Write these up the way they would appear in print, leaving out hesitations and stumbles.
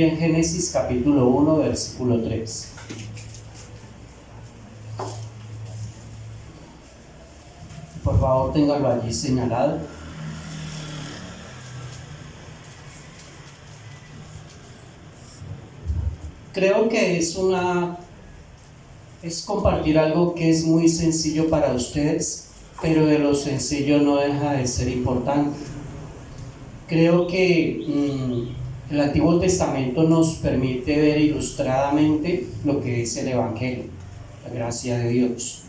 Biblia en Génesis capítulo 1, versículo 3. Por favor, téngalo allí señalado. Creo que es compartir algo que es muy sencillo para ustedes, pero de lo sencillo no deja de ser importante. Creo que el Antiguo Testamento nos permite ver ilustradamente lo que es el Evangelio, la gracia de Dios.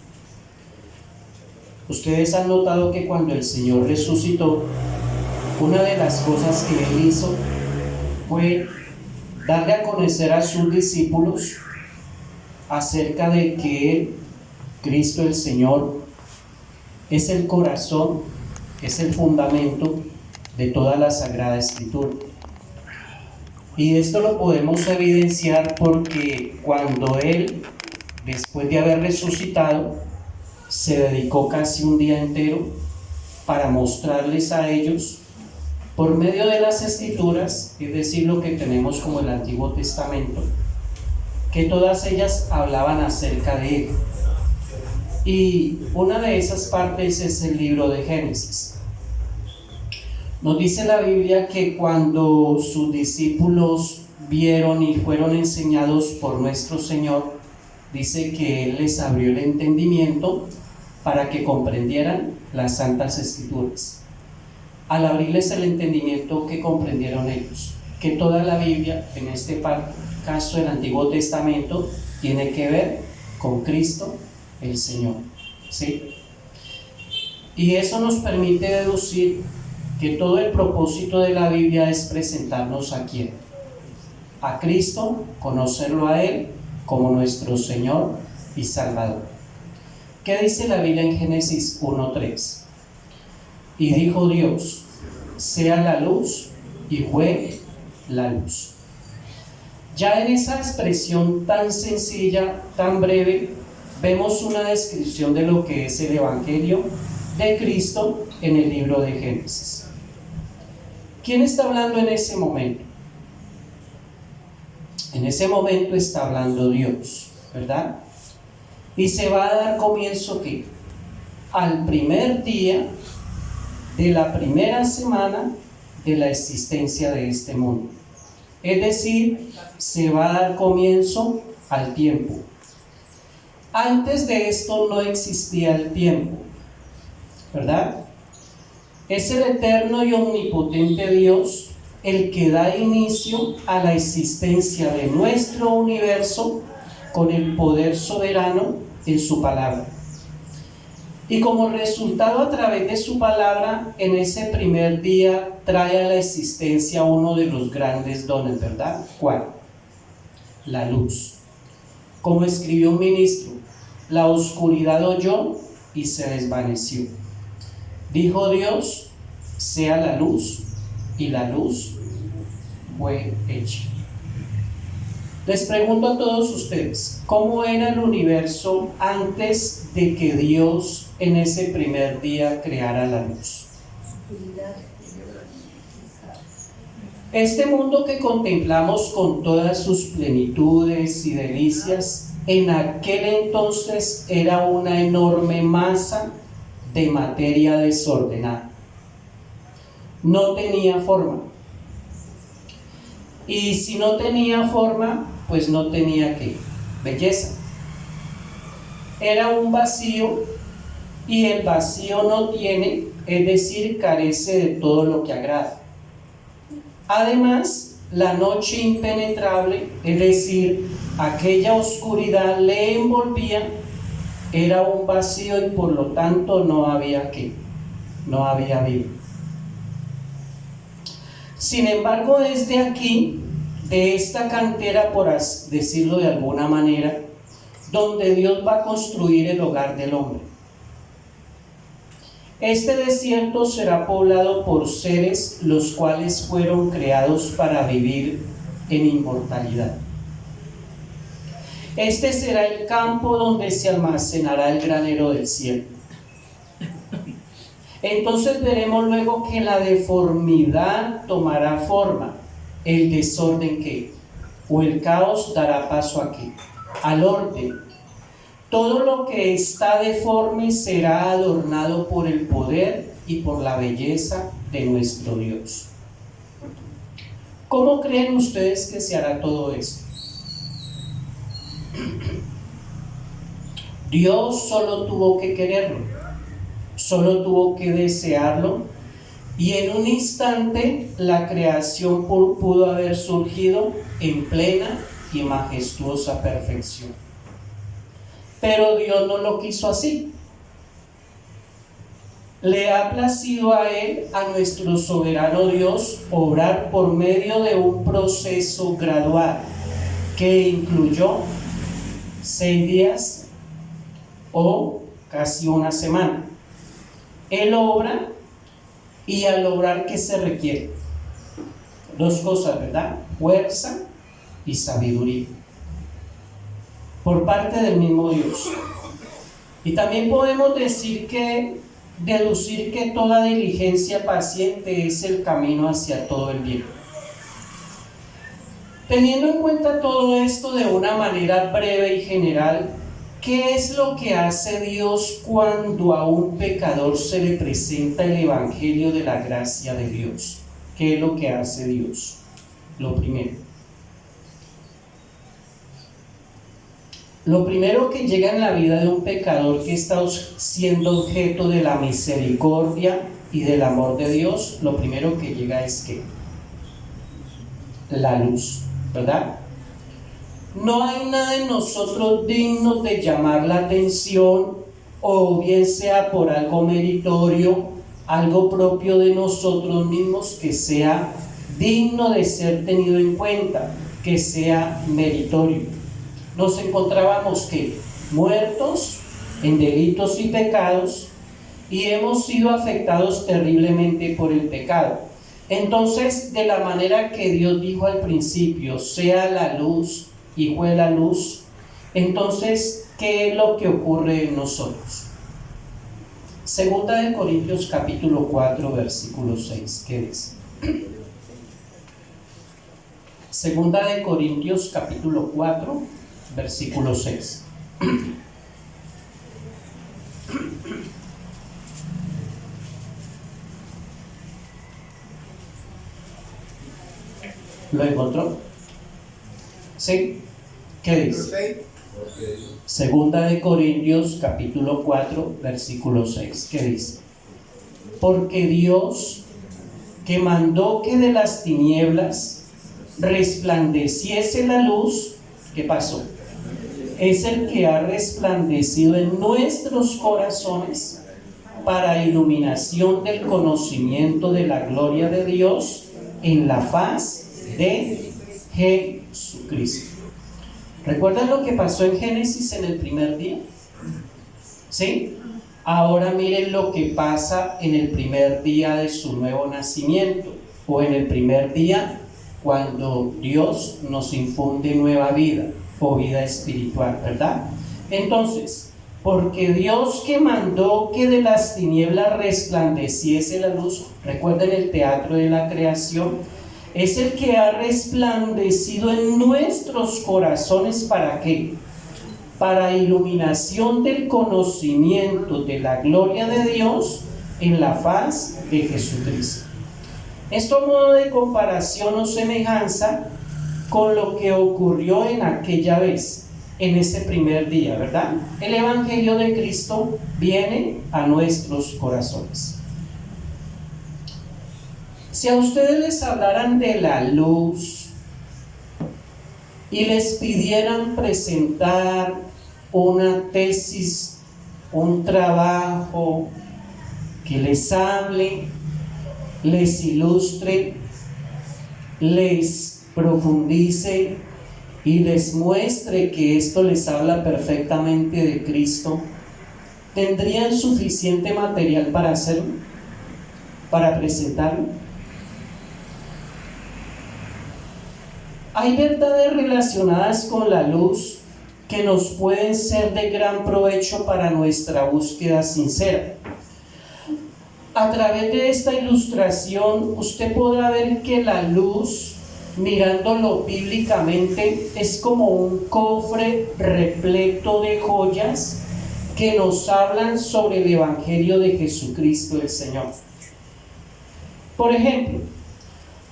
Ustedes han notado que cuando el Señor resucitó, una de las cosas que Él hizo fue darle a conocer a sus discípulos acerca de que Él, Cristo el Señor, es el corazón, es el fundamento de toda la Sagrada Escritura. Y esto lo podemos evidenciar porque cuando Él, después de haber resucitado, se dedicó casi un día entero para mostrarles a ellos, por medio de las Escrituras, es decir, lo que tenemos como el Antiguo Testamento, que todas ellas hablaban acerca de Él. Y una de esas partes es el libro de Génesis. Nos dice la Biblia que cuando sus discípulos vieron y fueron enseñados por nuestro Señor, dice que Él les abrió el entendimiento para que comprendieran las Santas Escrituras. Al abrirles el entendimiento, ¿qué comprendieron ellos? Que toda la Biblia, en este caso el Antiguo Testamento, tiene que ver con Cristo el Señor, ¿sí? Y eso nos permite deducir que todo el propósito de la Biblia es presentarnos a ¿quién? A Cristo, conocerlo a Él como nuestro Señor y Salvador. ¿Qué dice la Biblia en Génesis 1:3? Y dijo Dios, sea la luz, y fue la luz. Ya en esa expresión tan sencilla, tan breve, vemos una descripción de lo que es el Evangelio de Cristo en el libro de Génesis. ¿Quién está hablando en ese momento? En ese momento está hablando Dios, ¿verdad? Y se va a dar comienzo ¿qué? Al primer día de la primera semana de la existencia de este mundo. Es decir, se va a dar comienzo al tiempo. Antes de esto no existía el tiempo, ¿verdad? Es el eterno y omnipotente Dios el que da inicio a la existencia de nuestro universo con el poder soberano en su palabra. Y como resultado, a través de su palabra, en ese primer día trae a la existencia uno de los grandes dones, ¿verdad? ¿Cuál? La luz. Como escribió un ministro, la oscuridad oyó y se desvaneció. Dijo Dios, sea la luz, y la luz fue hecha. Les pregunto a todos ustedes, ¿cómo era el universo antes de que Dios en ese primer día creara la luz? Este mundo que contemplamos con todas sus plenitudes y delicias, en aquel entonces era una enorme masa de materia desordenada. No tenía forma. Y si no tenía forma, pues no tenía ¿qué? Belleza. Era un vacío, y el vacío no tiene, es decir, carece de todo lo que agrada. Además, la noche impenetrable, es decir, aquella oscuridad le envolvía, era un vacío y por lo tanto no había ¿qué? No había vida. Sin embargo, desde aquí, de esta cantera, por decirlo de alguna manera, donde Dios va a construir el hogar del hombre. Este desierto será poblado por seres los cuales fueron creados para vivir en inmortalidad. Este será el campo donde se almacenará el granero del cielo. Entonces veremos luego que la deformidad tomará forma, el desorden ¿qué? o el caos dará paso ¿a qué? Al orden. Todo lo que está deforme será adornado por el poder y por la belleza de nuestro Dios. ¿Cómo creen ustedes que se hará todo esto? Dios solo tuvo que quererlo, solo tuvo que desearlo, y en un instante la creación pudo haber surgido en plena y majestuosa perfección. Pero Dios no lo quiso así. Le ha placido a Él, a nuestro soberano Dios, obrar por medio de un proceso gradual que incluyó 6 días o casi una semana. Él obra, y al obrar, ¿qué se requiere? 2 cosas, ¿verdad? Fuerza y sabiduría por parte del mismo Dios. Y también podemos deducir que toda diligencia paciente es el camino hacia todo el bien. Teniendo en cuenta todo esto de una manera breve y general, ¿qué es lo que hace Dios cuando a un pecador se le presenta el Evangelio de la gracia de Dios? ¿Qué es lo que hace Dios? Lo primero que llega en la vida de un pecador que está siendo objeto de la misericordia y del amor de Dios, lo primero que llega es ¿qué? La luz, ¿verdad? No hay nada en nosotros digno de llamar la atención, o bien sea por algo meritorio, algo propio de nosotros mismos, que sea digno de ser tenido en cuenta, que sea meritorio. Nos encontrábamos ¿qué? Muertos en delitos y pecados, y hemos sido afectados terriblemente por el pecado. Entonces, de la manera que Dios dijo al principio, sea la luz, y fue la luz, entonces, ¿qué es lo que ocurre en nosotros? Segunda de Corintios capítulo 4, versículo 6, ¿qué dice? Segunda de Corintios capítulo 4, versículo 6. ¿Lo encontró? ¿Sí? ¿Qué dice? Segunda de Corintios capítulo 4, versículo 6. ¿Qué dice? Porque Dios, que mandó que de las tinieblas resplandeciese la luz, ¿qué pasó? Es el que ha resplandecido en nuestros corazones para iluminación del conocimiento de la gloria de Dios en la faz de Jesucristo. ¿Recuerdan lo que pasó en Génesis en el primer día? ¿Sí? Ahora miren lo que pasa en el primer día de su nuevo nacimiento, o en el primer día cuando Dios nos infunde nueva vida o vida espiritual, ¿verdad? Entonces, porque Dios, que mandó que de las tinieblas resplandeciese la luz, recuerden el teatro de la creación, es el que ha resplandecido en nuestros corazones. ¿Para qué? Para iluminación del conocimiento de la gloria de Dios en la faz de Jesucristo. Esto a modo de comparación o semejanza con lo que ocurrió en aquella vez, en ese primer día, ¿verdad? El Evangelio de Cristo viene a nuestros corazones. Si a ustedes les hablaran de la luz y les pidieran presentar una tesis, un trabajo que les hable, les ilustre, les profundice y les muestre que esto les habla perfectamente de Cristo, ¿tendrían suficiente material para hacerlo? ¿Para presentarlo? Hay verdades relacionadas con la luz que nos pueden ser de gran provecho para nuestra búsqueda sincera. A través de esta ilustración, usted podrá ver que la luz mirándolo bíblicamente, es como un cofre repleto de joyas que nos hablan sobre el Evangelio de Jesucristo el Señor. Por ejemplo,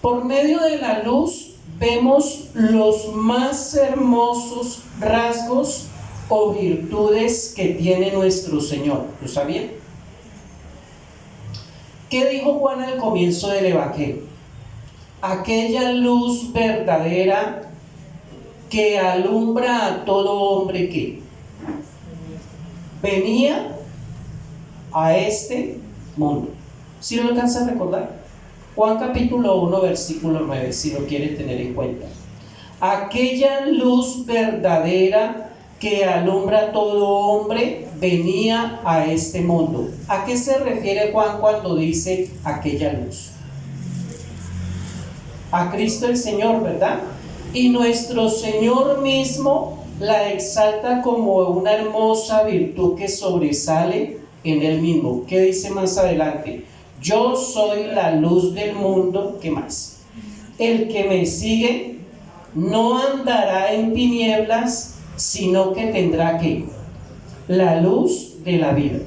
por medio de la luz vemos los más hermosos rasgos o virtudes que tiene nuestro Señor. ¿Lo sabían? ¿Qué dijo Juan al comienzo del Evangelio? Aquella luz verdadera que alumbra a todo hombre que venía a este mundo. ¿Sí lo alcanza a recordar? Juan capítulo 1 versículo 9, si lo quiere tener en cuenta. Aquella luz verdadera que alumbra a todo hombre venía a este mundo. ¿A qué se refiere Juan cuando dice aquella luz? A Cristo el Señor, ¿verdad? Y nuestro Señor mismo la exalta como una hermosa virtud que sobresale en Él mismo. ¿Qué dice más adelante? Yo soy la luz del mundo. ¿Qué más? El que me sigue no andará en tinieblas, sino que tendrá ¿qué? La luz de la vida.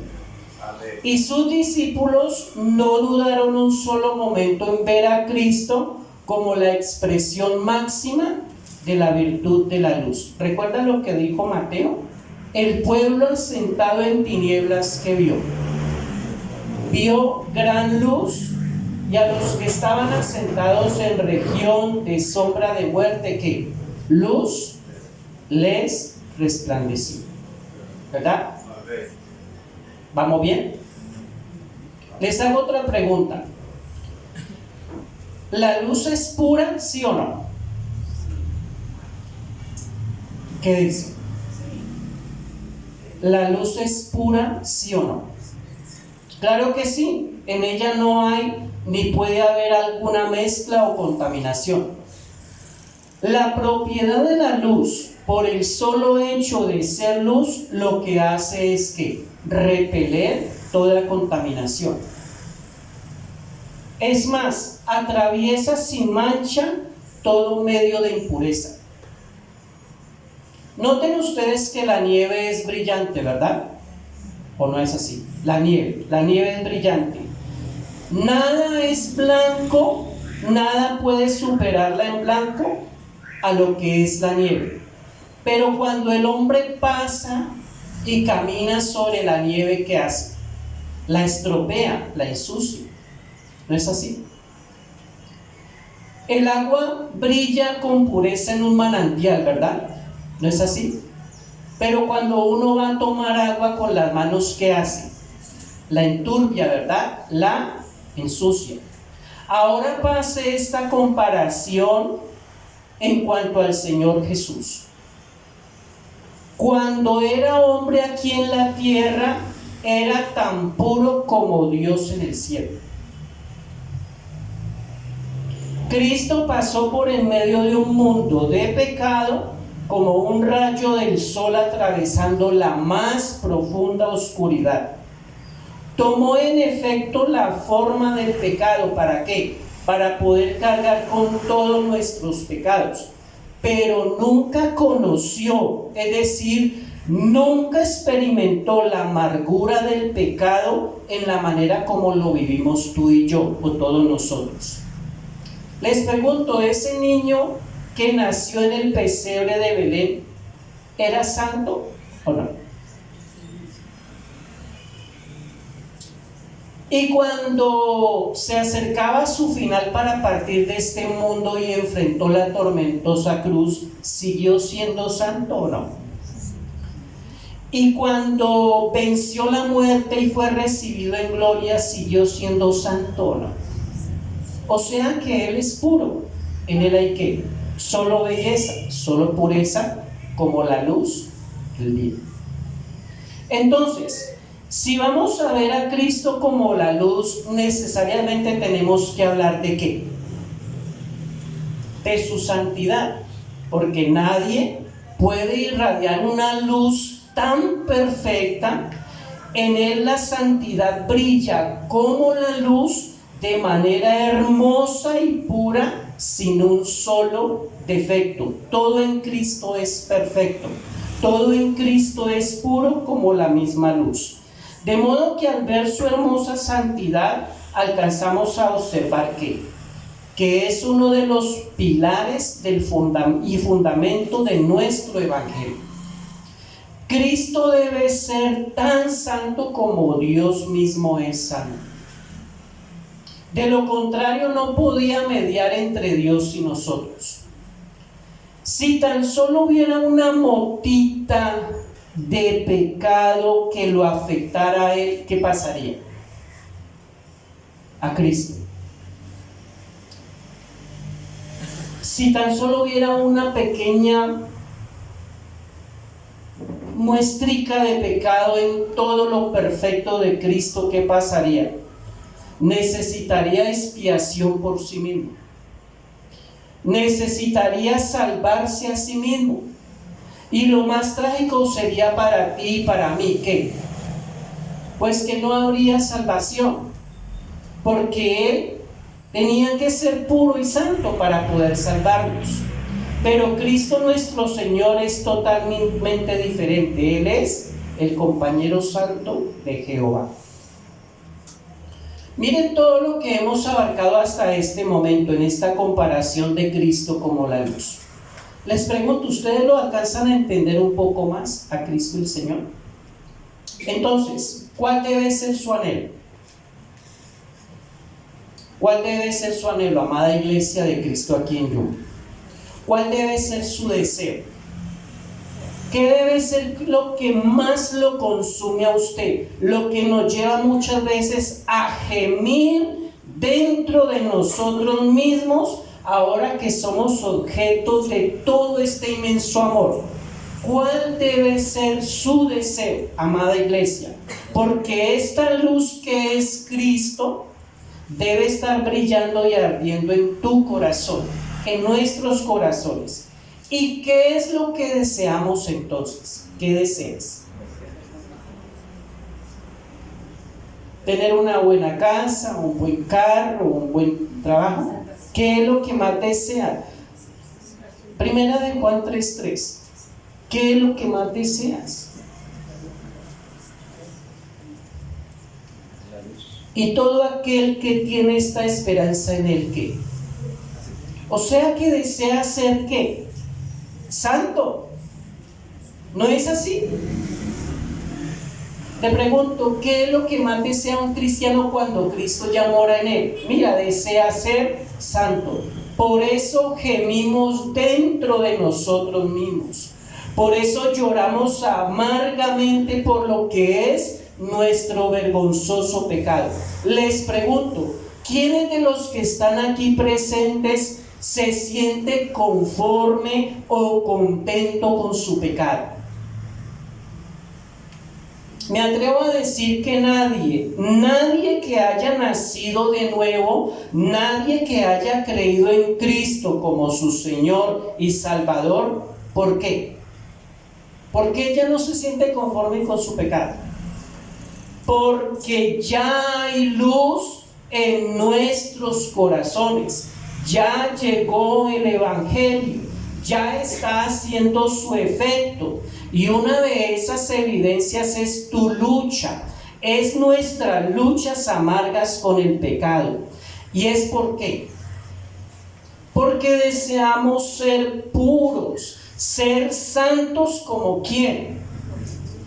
Y sus discípulos no dudaron un solo momento en ver a Cristo como la expresión máxima de la virtud de la luz. ¿Recuerda lo que dijo Mateo? El pueblo asentado en tinieblas, ¿qué vio? Vio gran luz, y a los que estaban asentados en región de sombra de muerte, ¿qué? Luz les resplandeció. ¿Verdad? ¿Vamos bien? Les hago otra pregunta. ¿La luz es pura, sí o no? ¿Qué dice? ¿La luz es pura, sí o no? Claro que sí. En ella no hay ni puede haber alguna mezcla o contaminación. La propiedad de la luz, por el solo hecho de ser luz, lo que hace es que repeler toda contaminación. Es más, atraviesa sin mancha todo medio de impureza. Noten ustedes que la nieve es brillante, ¿verdad? ¿O no es así? La nieve es brillante. Nada es blanco, nada puede superarla en blanco a lo que es la nieve. Pero cuando el hombre pasa y camina sobre la nieve, ¿qué hace? La estropea, la ensucia. ¿No es así? El agua brilla con pureza en un manantial, ¿verdad? ¿No es así? Pero cuando uno va a tomar agua con las manos, ¿qué hace? La enturbia, ¿verdad? La ensucia. Ahora pase esta comparación en cuanto al Señor Jesús. Cuando era hombre aquí en la tierra, era tan puro como Dios en el cielo. Cristo pasó por en medio de un mundo de pecado como un rayo del sol atravesando la más profunda oscuridad. Tomó en efecto la forma del pecado. ¿Para qué? Para poder cargar con todos nuestros pecados. Pero nunca conoció, es decir, nunca experimentó la amargura del pecado en la manera como lo vivimos tú y yo, o todos nosotros. Les pregunto, ¿ese niño que nació en el pesebre de Belén era santo o no? Y cuando se acercaba a su final para partir de este mundo y enfrentó la tormentosa cruz, ¿siguió siendo santo o no? Y cuando venció la muerte y fue recibido en gloria, ¿siguió siendo santo o no? O sea que Él es puro. En Él hay ¿qué? Solo belleza, solo pureza, como la luz del día. Entonces, si vamos a ver a Cristo como la luz, necesariamente tenemos que hablar ¿de qué? De su santidad, porque nadie puede irradiar una luz tan perfecta. En Él la santidad brilla como la luz de manera hermosa y pura, sin un solo defecto. Todo en Cristo es perfecto. Todo en Cristo es puro como la misma luz. De modo que al ver su hermosa santidad, alcanzamos a observar que es uno de los pilares y fundamento de nuestro evangelio. Cristo debe ser tan santo como Dios mismo es santo. De lo contrario, no podía mediar entre Dios y nosotros. Si tan solo hubiera una motita de pecado que lo afectara a él, ¿qué pasaría? A Cristo. Si tan solo hubiera una pequeña muestrica de pecado en todo lo perfecto de Cristo, ¿qué pasaría? Necesitaría expiación por sí mismo. Necesitaría salvarse a sí mismo. Y lo más trágico sería para ti y para mí, ¿qué? Pues que no habría salvación, porque Él tenía que ser puro y santo para poder salvarnos. Pero Cristo nuestro Señor es totalmente diferente. Él es el compañero santo de Jehová. Miren todo lo que hemos abarcado hasta este momento en esta comparación de Cristo como la luz. Les pregunto, ¿ustedes lo alcanzan a entender un poco más a Cristo el Señor? Entonces, ¿cuál debe ser su anhelo? ¿Cuál debe ser su anhelo, amada iglesia de Cristo aquí en Yuma? ¿Cuál debe ser su deseo? ¿Qué debe ser lo que más lo consume a usted? Lo que nos lleva muchas veces a gemir dentro de nosotros mismos ahora que somos objetos de todo este inmenso amor. ¿Cuál debe ser su deseo, amada iglesia? Porque esta luz que es Cristo debe estar brillando y ardiendo en tu corazón, en nuestros corazones. ¿Y qué es lo que deseamos entonces? ¿Qué deseas? Tener una buena casa, un buen carro, un buen trabajo. ¿Qué es lo que más deseas? Primera de Juan 3:3. ¿Qué es lo que más deseas? Y todo aquel que tiene esta esperanza en el ¿qué? O sea que desea ser ¿qué? Santo. ¿No es así? Te pregunto, ¿qué es lo que más desea un cristiano cuando Cristo ya mora en él? Mira, desea ser santo. Por eso gemimos dentro de nosotros mismos. Por eso lloramos amargamente por lo que es nuestro vergonzoso pecado. Les pregunto, ¿quiénes de los que están aquí presentes se siente conforme o contento con su pecado? Me atrevo a decir que nadie que haya nacido de nuevo, nadie que haya creído en Cristo como su Señor y Salvador. ¿Por qué? Porque ella no se siente conforme con su pecado. Porque ya hay luz en nuestros corazones. Ya llegó el Evangelio, ya está haciendo su efecto. Y una de esas evidencias es tu lucha, es nuestras luchas amargas con el pecado. ¿Y es por qué? Porque deseamos ser puros, ser santos como ¿quién?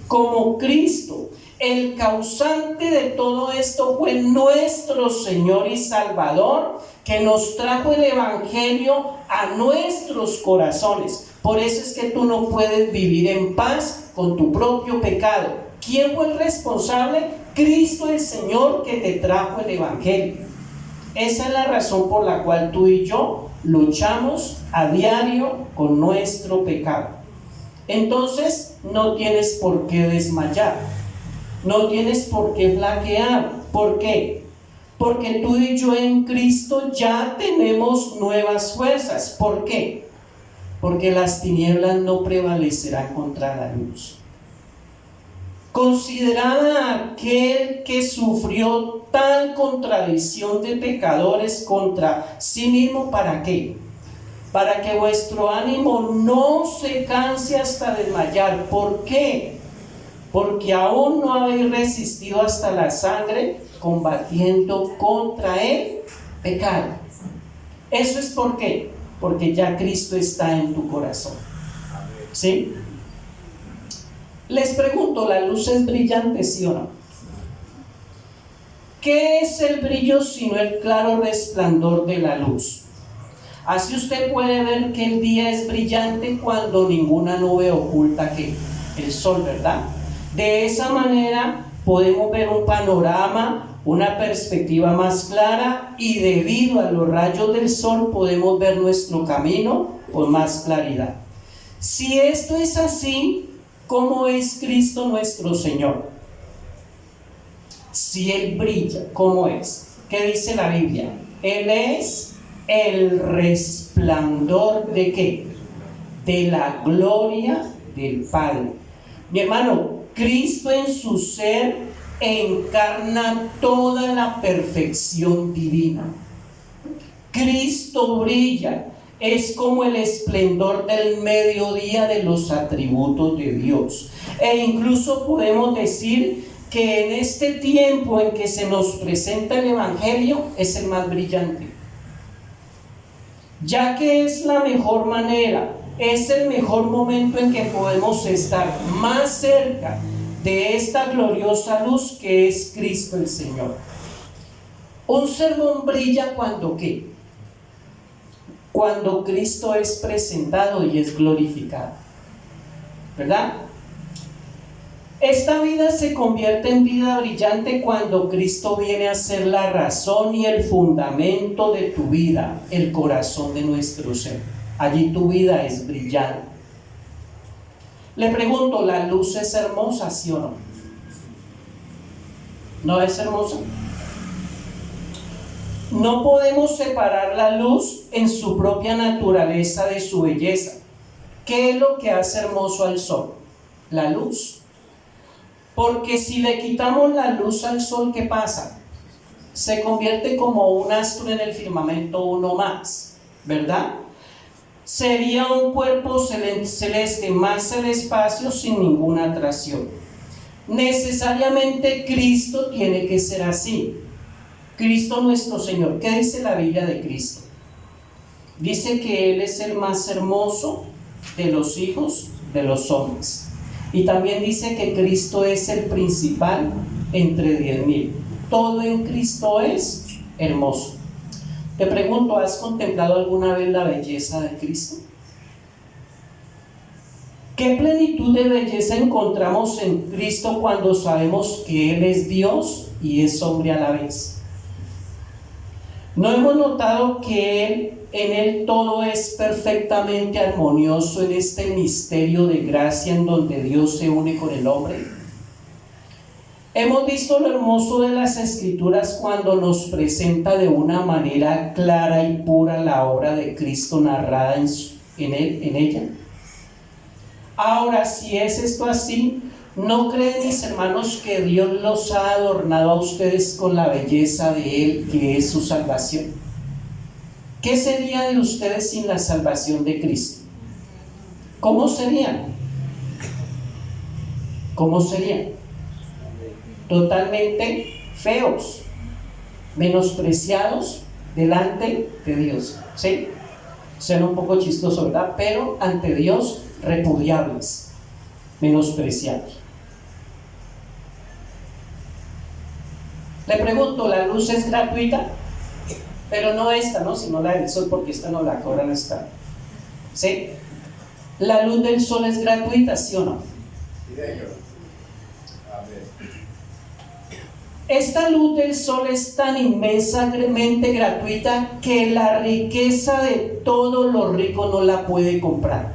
Como Cristo. El causante de todo esto fue nuestro Señor y Salvador, que nos trajo el Evangelio a nuestros corazones. Por eso es que tú no puedes vivir en paz con tu propio pecado. ¿Quién fue el responsable? Cristo el Señor, que te trajo el Evangelio. Esa es la razón por la cual tú y yo luchamos a diario con nuestro pecado. Entonces no tienes por qué desmayar, no tienes por qué flaquear. ¿Por qué? Porque tú y yo en Cristo ya tenemos nuevas fuerzas. ¿Por qué? Porque las tinieblas no prevalecerán contra la luz. Considerad a aquel que sufrió tal contradicción de pecadores contra sí mismo, ¿para qué? Para que vuestro ánimo no se canse hasta desmayar. ¿Por qué? Porque aún no habéis resistido hasta la sangre, combatiendo contra el pecado. ¿Eso es por qué? Porque ya Cristo está en tu corazón. ¿Sí? Les pregunto, ¿la luz es brillante, sí o no? ¿Qué es el brillo sino el claro resplandor de la luz? Así usted puede ver que el día es brillante cuando ninguna nube oculta que el sol, ¿verdad? De esa manera podemos ver un panorama, una perspectiva más clara, y debido a los rayos del sol podemos ver nuestro camino con más claridad. Si esto es así, ¿cómo es Cristo nuestro Señor? Si Él brilla, ¿cómo es? ¿Qué dice la Biblia? Él es el resplandor ¿de qué? De la gloria del Padre. Mi hermano, Cristo en su ser encarna toda la perfección divina. Cristo brilla, es como el esplendor del mediodía de los atributos de Dios. E incluso podemos decir que en este tiempo en que se nos presenta el Evangelio es el más brillante, ya que es la mejor manera, es el mejor momento en que podemos estar más cerca de esta gloriosa luz que es Cristo el Señor. Un sermón brilla cuando ¿qué? Cuando Cristo es presentado y es glorificado, ¿verdad? Esta vida se convierte en vida brillante cuando Cristo viene a ser la razón y el fundamento de tu vida, el corazón de nuestro ser. Allí tu vida es brillante. Le pregunto, ¿la luz es hermosa, sí o no? ¿No es hermosa? No podemos separar la luz en su propia naturaleza de su belleza. ¿Qué es lo que hace hermoso al sol? La luz. Porque si le quitamos la luz al sol, ¿qué pasa? Se convierte como un astro en el firmamento, uno más, ¿verdad? Sería un cuerpo celeste más el espacio sin ninguna atracción. Necesariamente Cristo tiene que ser así. Cristo nuestro Señor. ¿Qué dice la Biblia de Cristo? Dice que Él es el más hermoso de los hijos de los hombres. Y también dice que Cristo es el principal entre 10,000. Todo en Cristo es hermoso. Te pregunto, ¿has contemplado alguna vez la belleza de Cristo? ¿Qué plenitud de belleza encontramos en Cristo cuando sabemos que Él es Dios y es hombre a la vez? ¿No hemos notado que en Él todo es perfectamente armonioso en este misterio de gracia en donde Dios se une con el hombre? Hemos visto lo hermoso de las Escrituras cuando nos presenta de una manera clara y pura la obra de Cristo narrada en ella. Ahora, si es esto así, ¿no creen, mis hermanos, que Dios los ha adornado a ustedes con la belleza de Él, que es su salvación? ¿Qué sería de ustedes sin la salvación de Cristo? ¿Cómo serían? ¿Cómo serían? Totalmente feos, menospreciados delante de Dios. ¿Sí? Suena un poco chistoso, ¿verdad? Pero ante Dios, repudiables, menospreciados. Le pregunto, ¿la luz es gratuita? Pero no esta, ¿no? Sino la del sol, porque esta no la cobran esta. ¿Sí? ¿La luz del sol es gratuita, sí o no? Sí, señor. Esta luz del sol es tan inmensamente gratuita que la riqueza de todos los ricos no la puede comprar.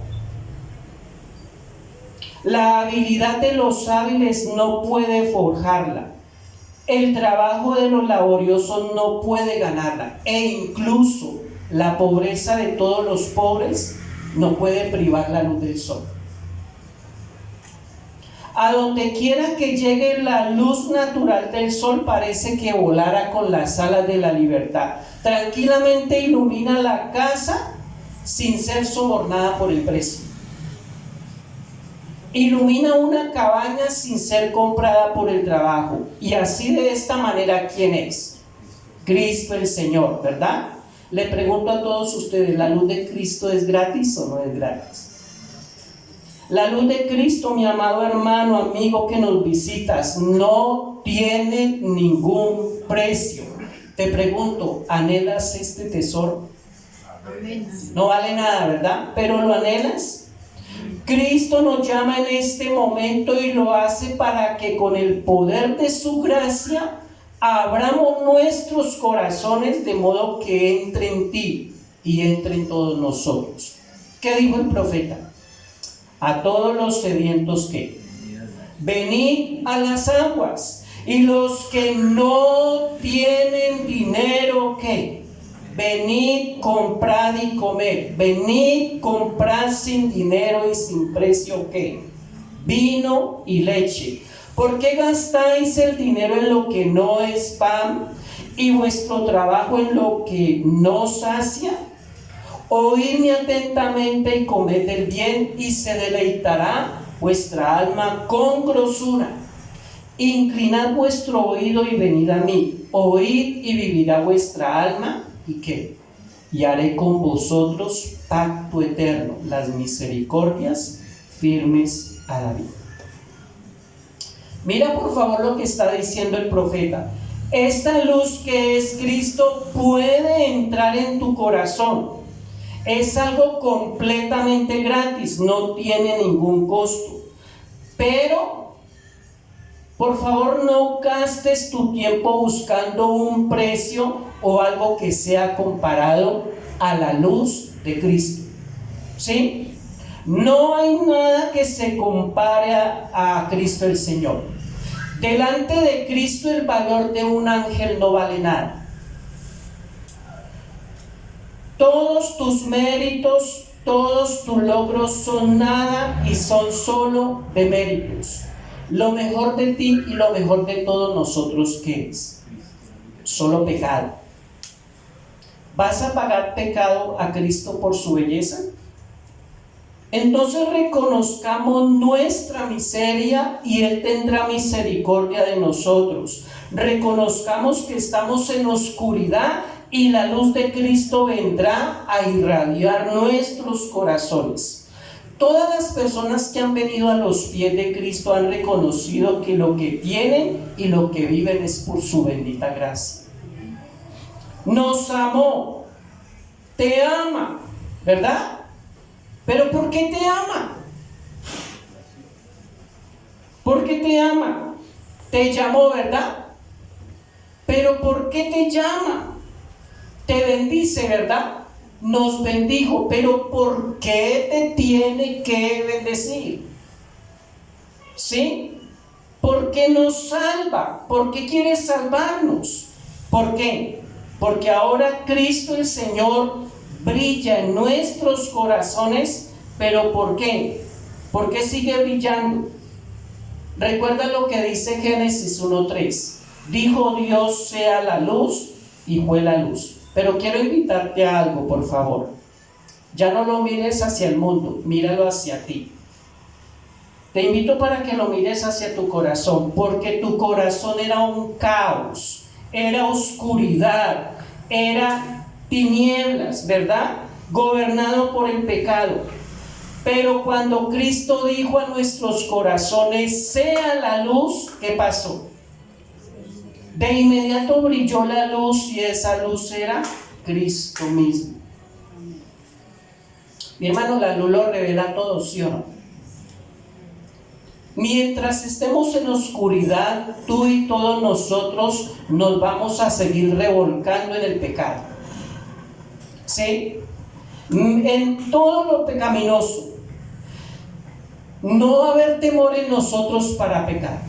La habilidad de los hábiles no puede forjarla. El trabajo de los laboriosos no puede ganarla. E incluso la pobreza de todos los pobres no puede privar la luz del sol. A donde quiera que llegue la luz natural del sol, parece que volara con las alas de la libertad. Tranquilamente ilumina la casa sin ser sobornada por el precio. Ilumina una cabaña sin ser comprada por el trabajo. Y así, de esta manera, ¿quién es? Cristo el Señor, ¿verdad? Le pregunto a todos ustedes, ¿la luz de Cristo es gratis o no es gratis? La luz de Cristo, mi amado hermano, amigo que nos visitas, no tiene ningún precio. Te pregunto, ¿anhelas este tesoro? No vale nada, ¿verdad? ¿Pero lo anhelas? Cristo nos llama en este momento y lo hace para que con el poder de su gracia abramos nuestros corazones de modo que entre en ti y entre en todos nosotros. ¿Qué dijo el profeta? A todos los sedientos que venid a las aguas, y los que no tienen dinero que venid, comprad y comed. Venid, comprad sin dinero y sin precio que vino y leche. ¿Por qué gastáis el dinero en lo que no es pan y vuestro trabajo en lo que no sacia? Oídme atentamente y comed el bien, y se deleitará vuestra alma con grosura. Inclinad vuestro oído y venid a mí. Oíd y vivirá vuestra alma. ¿Y qué? Y haré con vosotros pacto eterno, las misericordias firmes a la vida. Mira por favor lo que está diciendo el profeta. Esta luz que es Cristo puede entrar en tu corazón. Es algo completamente gratis, no tiene ningún costo. Pero, por favor, no gastes tu tiempo buscando un precio o algo que sea comparado a la luz de Cristo. ¿Sí? No hay nada que se compare a Cristo el Señor. Delante de Cristo el valor de un ángel no vale nada. Todos tus méritos, todos tus logros son nada y son solo deméritos. Lo mejor de ti y lo mejor de todos nosotros, ¿qué es? Solo pecado. ¿Vas a pagar pecado a Cristo por su belleza? Entonces reconozcamos nuestra miseria y Él tendrá misericordia de nosotros. Reconozcamos que estamos en oscuridad y la luz de Cristo vendrá a irradiar nuestros corazones. Todas las personas que han venido a los pies de Cristo han reconocido que lo que tienen y lo que viven es por su bendita gracia. Nos amó, te ama, ¿verdad? ¿Pero por qué te ama? ¿Por qué te ama? Te llamó, ¿verdad? ¿Pero por qué te llama? Te bendice, ¿verdad? Nos bendijo, pero ¿por qué te tiene que bendecir? ¿Sí? ¿Por qué nos salva? ¿Por qué quiere salvarnos? ¿Por qué? Porque ahora Cristo el Señor brilla en nuestros corazones, pero ¿por qué? ¿Por qué sigue brillando? Recuerda lo que dice Génesis 1:3. Dijo Dios sea la luz y fue la luz. Pero quiero invitarte a algo, por favor. Ya no lo mires hacia el mundo, míralo hacia ti. Te invito para que lo mires hacia tu corazón, porque tu corazón era un caos, era oscuridad, era tinieblas, ¿verdad? Gobernado por el pecado. Pero cuando Cristo dijo a nuestros corazones, sea la luz, ¿qué pasó? De inmediato brilló la luz y esa luz era Cristo mismo. Mi hermano, la luz lo revela todo, ¿sí o no? Mientras estemos en oscuridad, tú y todos nosotros nos vamos a seguir revolcando en el pecado. ¿Sí? En todo lo pecaminoso. No va a haber temor en nosotros para pecar.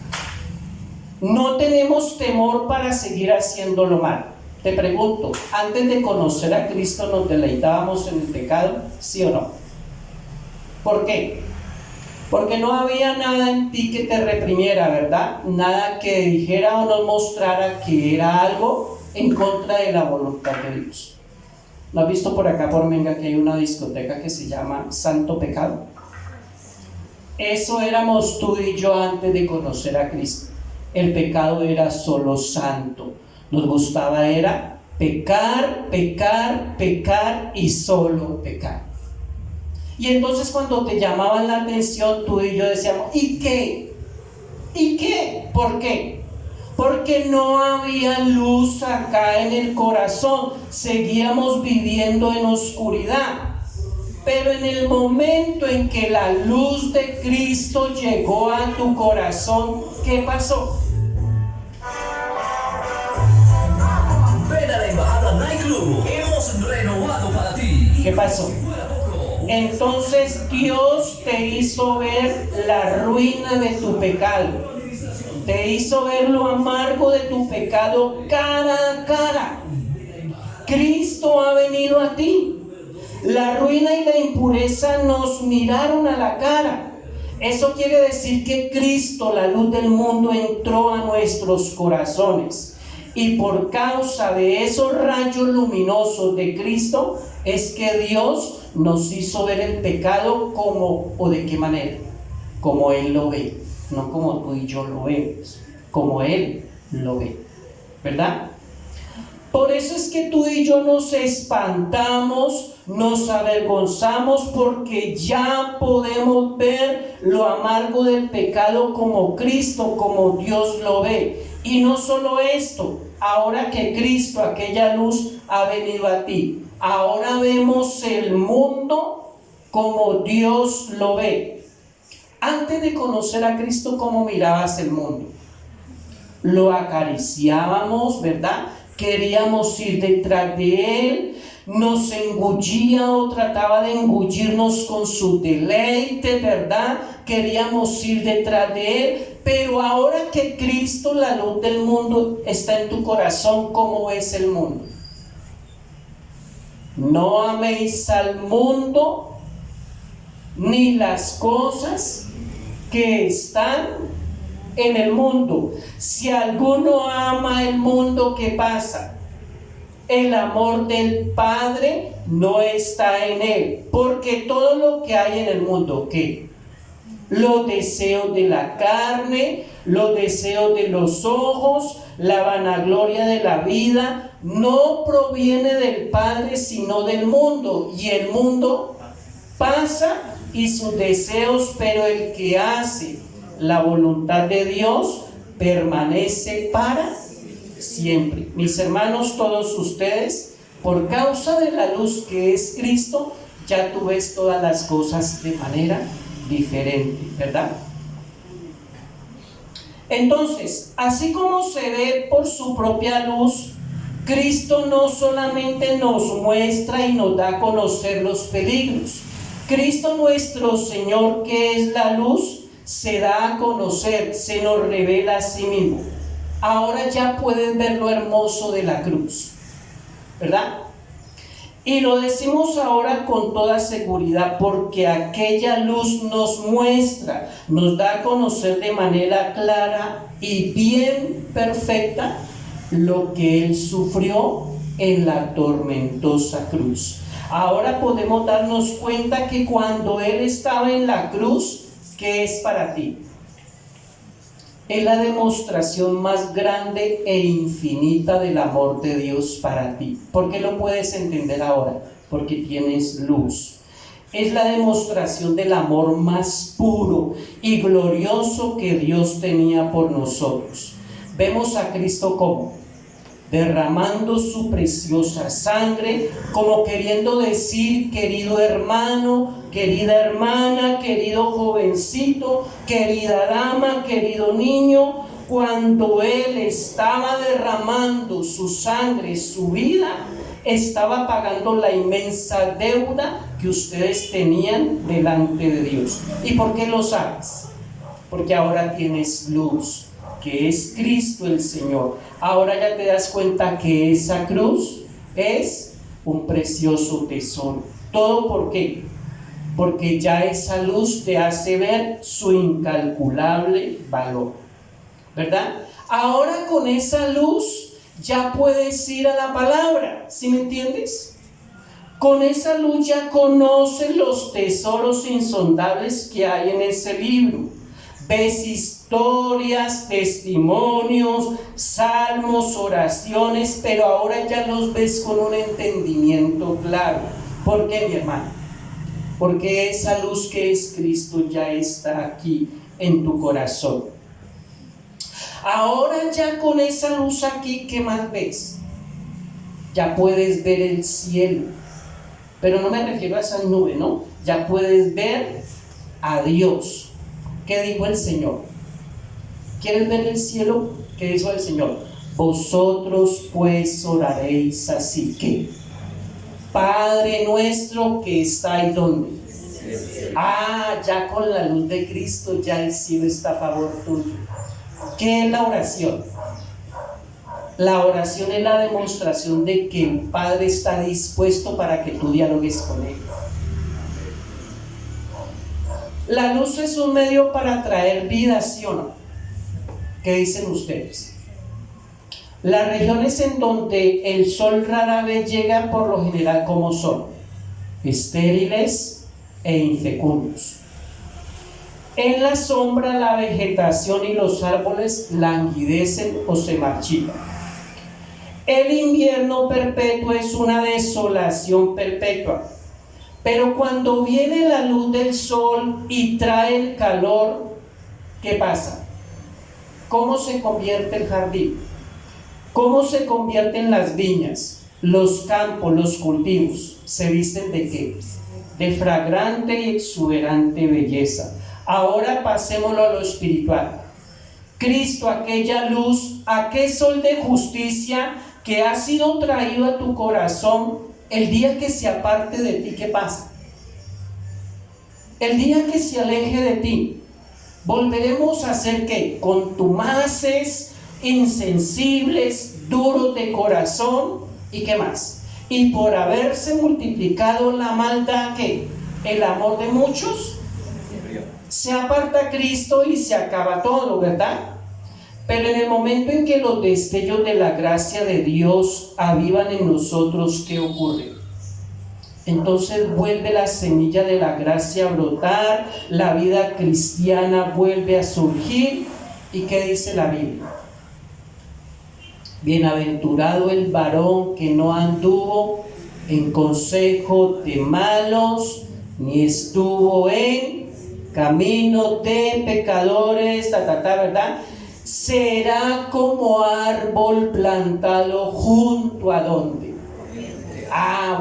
No tenemos temor para seguir haciéndolo mal. Te pregunto, antes de conocer a Cristo, ¿nos deleitábamos en el pecado? ¿Sí o no? ¿Por qué? Porque no había nada en ti que te reprimiera, ¿verdad? Nada que dijera o nos mostrara que era algo en contra de la voluntad de Dios. ¿No has visto por acá por Menga que hay una discoteca que se llama Santo Pecado? Eso éramos tú y yo antes de conocer a Cristo. El pecado era solo santo. Nos gustaba era pecar, pecar, pecar y solo pecar. Y entonces cuando te llamaban la atención, tú y yo decíamos, ¿y qué? ¿Y qué? ¿Por qué? Porque no había luz acá en el corazón. Seguíamos viviendo en oscuridad. Pero en el momento en que la luz de Cristo llegó a tu corazón, ¿qué pasó? Ven a la Embajada Nightclub. Hemos renovado para ti. ¿Qué pasó? Entonces Dios te hizo ver la ruina de tu pecado. Te hizo ver lo amargo de tu pecado cara a cara. Cristo ha venido a ti. La ruina y la impureza nos miraron a la cara. Eso quiere decir que Cristo, la luz del mundo, entró a nuestros corazones. Y por causa de esos rayos luminosos de Cristo, es que Dios nos hizo ver el pecado como, ¿o de qué manera? Como Él lo ve, no como tú y yo lo vemos, como Él lo ve, ¿verdad? Por eso es que tú y yo nos espantamos, nos avergonzamos, porque ya podemos ver lo amargo del pecado como Cristo, como Dios lo ve. Y no solo esto, ahora que Cristo, aquella luz, ha venido a ti, ahora vemos el mundo como Dios lo ve. Antes de conocer a Cristo, ¿cómo mirabas el mundo? Lo acariciábamos, ¿verdad? Queríamos ir detrás de Él, nos engullía o trataba de engullirnos con su deleite, ¿verdad? Queríamos ir detrás de Él, pero ahora que Cristo, la luz del mundo, está en tu corazón, ¿cómo ves el mundo? No améis al mundo ni las cosas que están en el mundo. Si alguno ama el mundo, ¿qué pasa? El amor del Padre no está en él, porque todo lo que hay en el mundo, ¿qué? Los deseos de la carne, los deseos de los ojos, la vanagloria de la vida, no proviene del Padre sino del mundo, y el mundo pasa y sus deseos, pero el que hace la voluntad de Dios permanece para siempre. Mis hermanos, todos ustedes, por causa de la luz que es Cristo, ya tú ves todas las cosas de manera diferente, ¿verdad? Entonces, así como se ve por su propia luz, Cristo no solamente nos muestra y nos da a conocer los peligros. Cristo nuestro Señor, que es la luz, se da a conocer, se nos revela a sí mismo. Ahora ya puedes ver lo hermoso de la cruz, ¿verdad? Y lo decimos ahora con toda seguridad, porque aquella luz nos muestra, nos da a conocer de manera clara y bien perfecta lo que Él sufrió en la tormentosa cruz. Ahora podemos darnos cuenta que cuando Él estaba en la cruz, ¿qué es para ti? Es la demostración más grande e infinita del amor de Dios para ti. ¿Por qué lo puedes entender ahora? Porque tienes luz. Es la demostración del amor más puro y glorioso que Dios tenía por nosotros. Vemos a Cristo como derramando su preciosa sangre, como queriendo decir: querido hermano, querida hermana, querido jovencito, querida dama, querido niño, cuando Él estaba derramando su sangre, su vida, estaba pagando la inmensa deuda que ustedes tenían delante de Dios. ¿Y por qué lo sabes? Porque ahora tienes luz, que es Cristo el Señor. Ahora ya te das cuenta que esa cruz es un precioso tesoro. ¿Todo por qué? porque ya esa luz te hace ver su incalculable valor, ¿verdad? Ahora con esa luz ya puedes ir a la palabra, ¿sí me entiendes? Con esa luz ya conoces los tesoros insondables que hay en ese libro. Ves historias, testimonios, salmos, oraciones, pero ahora ya los ves con un entendimiento claro. ¿Por qué, mi hermano? Porque esa luz que es Cristo ya está aquí en tu corazón. Ahora ya con esa luz aquí, ¿qué más ves? Ya puedes ver el cielo. Pero no me refiero a esa nube, ¿no? Ya puedes ver a Dios. ¿Qué dijo el Señor? ¿Quieres ver el cielo? ¿Qué dijo el Señor? Vosotros pues oraréis así que: Padre nuestro que estáis ¿dónde? Ya con la luz de Cristo ya el cielo está a favor tuyo. ¿Qué es la oración? La oración es la demostración de que el Padre está dispuesto para que tú dialogues con Él. La luz es un medio para traer vida, ¿sí o no? ¿Qué dicen ustedes? Las regiones en donde el sol rara vez llega, por lo general, ¿cómo son? Estériles e infecundos. En la sombra la vegetación y los árboles languidecen o se marchitan. El invierno perpetuo es una desolación perpetua. Pero cuando viene la luz del sol y trae el calor, ¿qué pasa? ¿Cómo se convierte el jardín? ¿Cómo se convierten las viñas, los campos, los cultivos? ¿Se visten de qué? De fragrante y exuberante belleza. Ahora pasémoslo a lo espiritual. Cristo, aquella luz, aquel sol de justicia que ha sido traído a tu corazón, el día que se aparte de ti, ¿qué pasa? El día que se aleje de ti, volveremos a ser ¿qué? Contumaces, insensibles, duros de corazón, ¿y qué más? Y por haberse multiplicado la maldad, ¿qué? El amor de muchos se aparta Cristo y se acaba todo, ¿verdad? Pero en el momento en que los destellos de la gracia de Dios avivan en nosotros, ¿qué ocurre? Entonces vuelve la semilla de la gracia a brotar, la vida cristiana vuelve a surgir. ¿Y qué dice la Biblia? Bienaventurado el varón que no anduvo en consejo de malos, ni estuvo en camino de pecadores, ¿verdad? Será como árbol plantado junto a ¿dónde?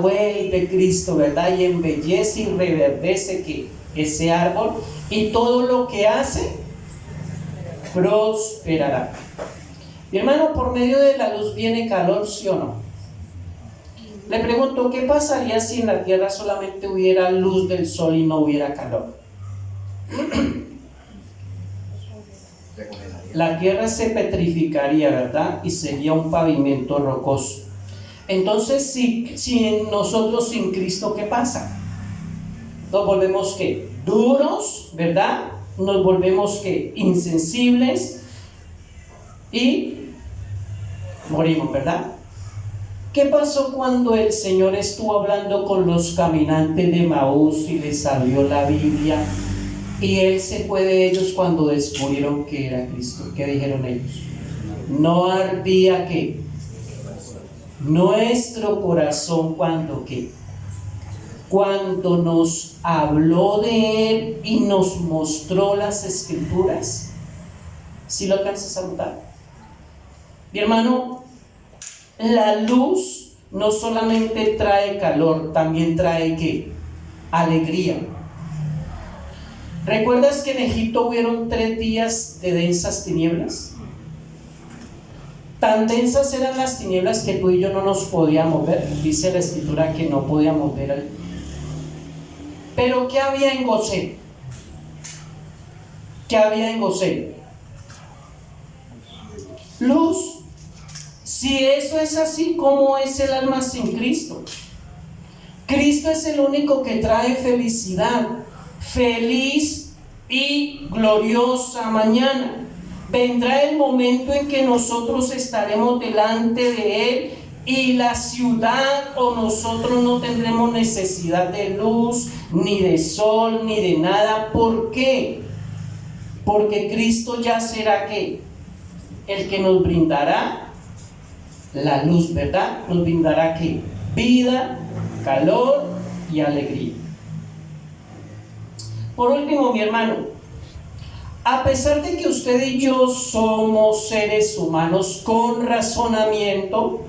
Vuelve Cristo, ¿verdad? Y embellece y reverdece que ese árbol, y todo lo que hace prosperará. Mi hermano, por medio de la luz viene calor, ¿sí o no? Le pregunto, ¿qué pasaría si en la tierra solamente hubiera luz del sol y no hubiera calor? La tierra se petrificaría, ¿verdad? Y sería un pavimento rocoso. Entonces, si en nosotros sin Cristo, ¿qué pasa? Nos volvemos ¿qué? Duros, ¿verdad? Nos volvemos ¿qué? Insensibles y morimos, ¿verdad? ¿Qué pasó cuando el Señor estuvo hablando con los caminantes de Maús y les salió la Biblia? Y Él se fue de ellos cuando descubrieron que era Cristo. ¿Qué dijeron ellos? No ardía ¿qué? Nuestro corazón cuando ¿qué? Cuando nos habló de Él y nos mostró las Escrituras. ¿Sí lo alcanzas a notar? Mi hermano, la luz no solamente trae calor, también trae ¿qué? Alegría. ¿Recuerdas que en Egipto hubieron 3 días de densas tinieblas? Tan densas eran las tinieblas que tú y yo no nos podíamos ver. Dice la Escritura que no podíamos ver al... Pero ¿qué había en Gosén? ¿Qué había en Gosén? Luz. Si eso es así, ¿cómo es el alma sin Cristo? Cristo es el único que trae felicidad, feliz y gloriosa mañana. Vendrá el momento en que nosotros estaremos delante de Él y la ciudad o nosotros no tendremos necesidad de luz, ni de sol, ni de nada. ¿Por qué? Porque Cristo ya será ¿qué? El que nos brindará la luz, ¿verdad? Nos brindará ¿qué? Vida, calor y alegría. Por último, mi hermano, a pesar de que usted y yo somos seres humanos con razonamiento,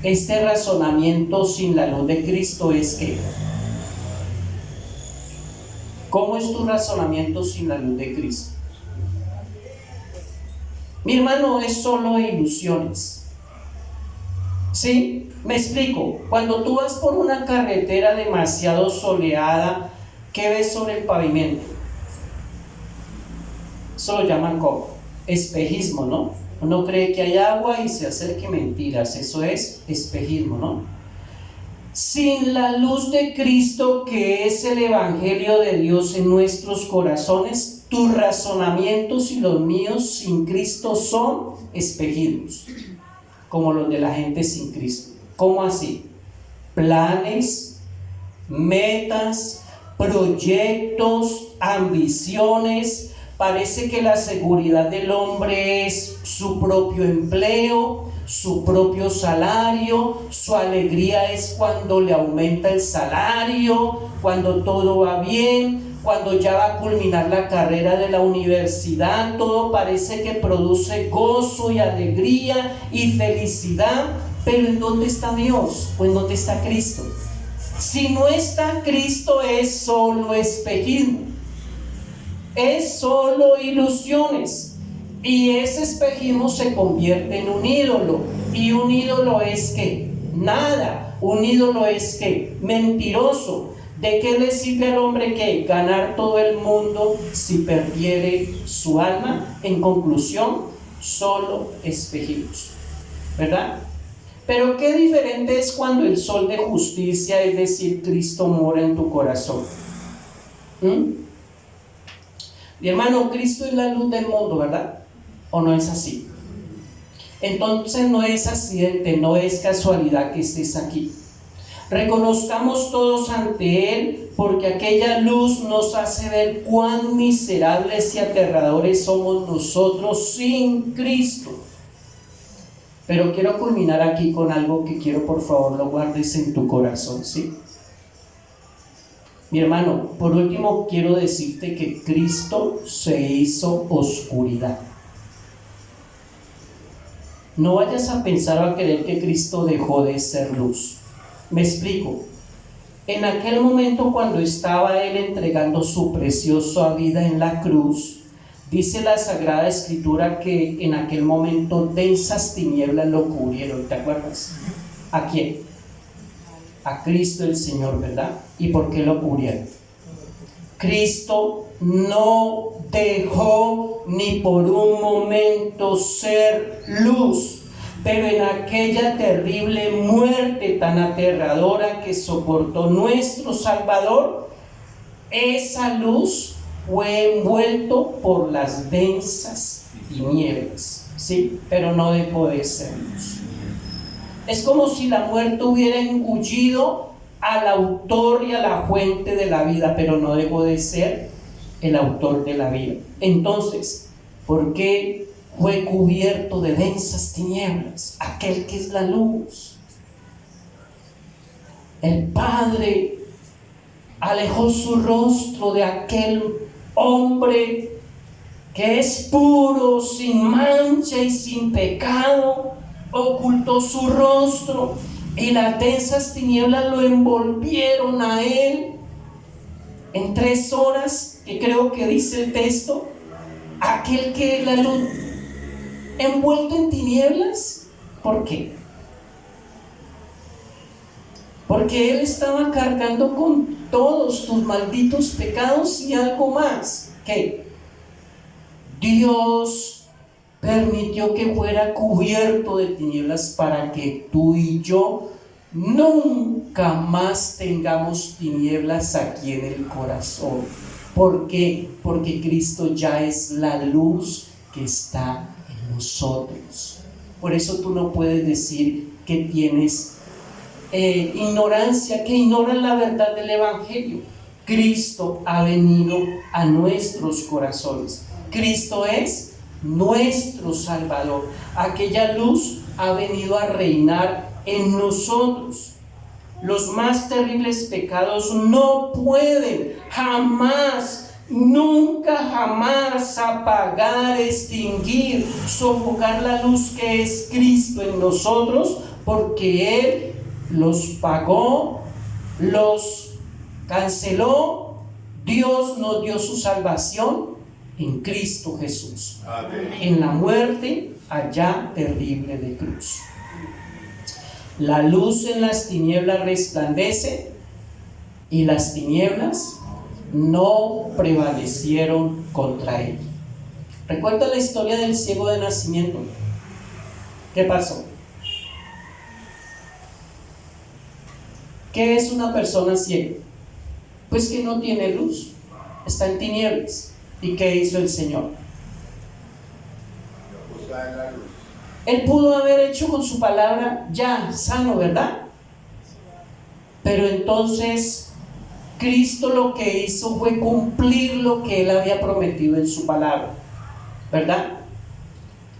este razonamiento sin la luz de Cristo es ¿qué? ¿Cómo es tu razonamiento sin la luz de Cristo? Mi hermano, es solo ilusiones. ¿Sí? Me explico. Cuando tú vas por una carretera demasiado soleada, ¿qué ves sobre el pavimento? Eso lo llaman como espejismo, ¿no? Uno cree que hay agua y se acerque mentiras. Eso es espejismo, ¿no? Sin la luz de Cristo, que es el Evangelio de Dios en nuestros corazones, tus razonamientos y los míos sin Cristo son espejismos, como los de la gente sin Cristo. ¿Cómo así? Planes, metas, proyectos, ambiciones. Parece que la seguridad del hombre es su propio empleo, su propio salario. Su alegría es cuando le aumenta el salario, cuando todo va bien, cuando ya va a culminar la carrera de la universidad. Todo parece que produce gozo y alegría y felicidad. Pero ¿en dónde está Dios? ¿O en dónde está Cristo? Si no está Cristo, es solo espejismo. Es solo ilusiones, y ese espejismo se convierte en un ídolo. Y un ídolo es ¿qué? Nada. Un ídolo es ¿qué? Mentiroso. ¿De qué le sirve al hombre que ganar todo el mundo si perdiere su alma? En conclusión, solo espejismos, ¿verdad? Pero qué diferente es cuando el sol de justicia, es decir, Cristo, mora en tu corazón. Mi hermano, Cristo es la luz del mundo, ¿verdad? ¿O no es así? Entonces no es accidente, no es casualidad que estés aquí. Reconozcamos todos ante Él, porque aquella luz nos hace ver cuán miserables y aterradores somos nosotros sin Cristo. Pero quiero culminar aquí con algo que quiero, por favor, lo guardes en tu corazón, ¿sí? Mi hermano, por último quiero decirte que Cristo se hizo oscuridad. No vayas a pensar o a creer que Cristo dejó de ser luz. Me explico. En aquel momento, cuando estaba Él entregando su preciosa vida en la cruz, dice la Sagrada Escritura que en aquel momento densas tinieblas lo cubrieron. ¿Te acuerdas? ¿A quién? A Cristo el Señor, ¿verdad? ¿Y por qué lo cubrieron? Cristo no dejó ni por un momento ser luz, pero en aquella terrible muerte tan aterradora que soportó nuestro Salvador, esa luz fue envuelto por las densas tinieblas, ¿sí? Pero no dejó de ser luz. Es como si la muerte hubiera engullido al autor y a la fuente de la vida, pero no dejó de ser el autor de la vida. Entonces, ¿por qué fue cubierto de densas tinieblas? Aquel que es la luz. El Padre alejó su rostro de aquel hombre que es puro, sin mancha y sin pecado. Ocultó su rostro y las densas tinieblas lo envolvieron a Él. En 3 horas, que creo que dice el texto, aquel que es la luz, envuelto en tinieblas. ¿Por qué? Porque Él estaba cargando con todos tus malditos pecados y algo más. ¿Qué? Dios permitió que fuera cubierto de tinieblas para que tú y yo nunca más tengamos tinieblas aquí en el corazón. ¿Por qué? Porque Cristo ya es la luz que está en nosotros. Por eso tú no puedes decir que tienes ignorancia, que ignoran la verdad del Evangelio. Cristo ha venido a nuestros corazones. Cristo es nuestro Salvador. Aquella luz ha venido a reinar en nosotros. Los más terribles pecados no pueden jamás, nunca jamás apagar, extinguir, sofocar la luz que es Cristo en nosotros, porque Él los pagó, los canceló. Dios nos dio su salvación en Cristo Jesús. Amén. En la muerte allá terrible de cruz. La luz en las tinieblas resplandece, y las tinieblas no prevalecieron contra él. ¿Recuerda la historia del ciego de nacimiento? ¿Qué pasó? ¿Qué es una persona ciega? Pues que no tiene luz, está en tinieblas. ¿Y qué hizo el Señor? Él pudo haber hecho con su palabra ya sano, ¿verdad? Pero entonces Cristo lo que hizo fue cumplir lo que Él había prometido en su palabra, ¿verdad?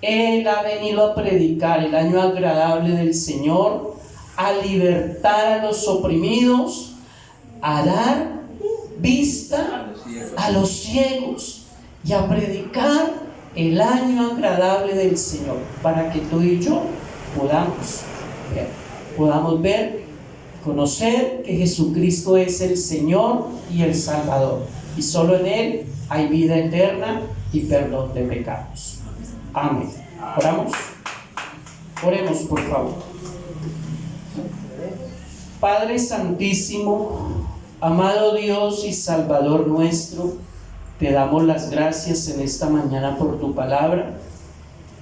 Él ha venido a predicar el año agradable del Señor, a libertar a los oprimidos, a dar vista a los ciegos y a predicar el año agradable del Señor, para que tú y yo podamos ver, conocer que Jesucristo es el Señor y el Salvador, y solo en Él hay vida eterna y perdón de pecados. Amén. ¿Oramos? Oremos, por favor. Padre Santísimo, amado Dios y Salvador nuestro, te damos las gracias en esta mañana por tu palabra,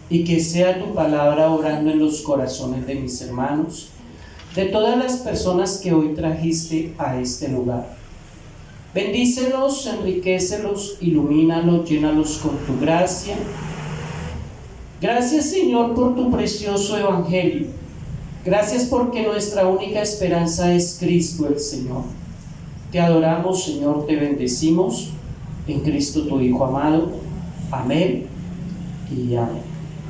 y que sea tu palabra orando en los corazones de mis hermanos, de todas las personas que hoy trajiste a este lugar. Bendícelos, enriquécelos, ilumínalos, llénalos con tu gracia. Gracias, Señor, por tu precioso evangelio. Gracias porque nuestra única esperanza es Cristo el Señor. Te adoramos, Señor, te bendecimos en Cristo tu Hijo amado. Amén y amén.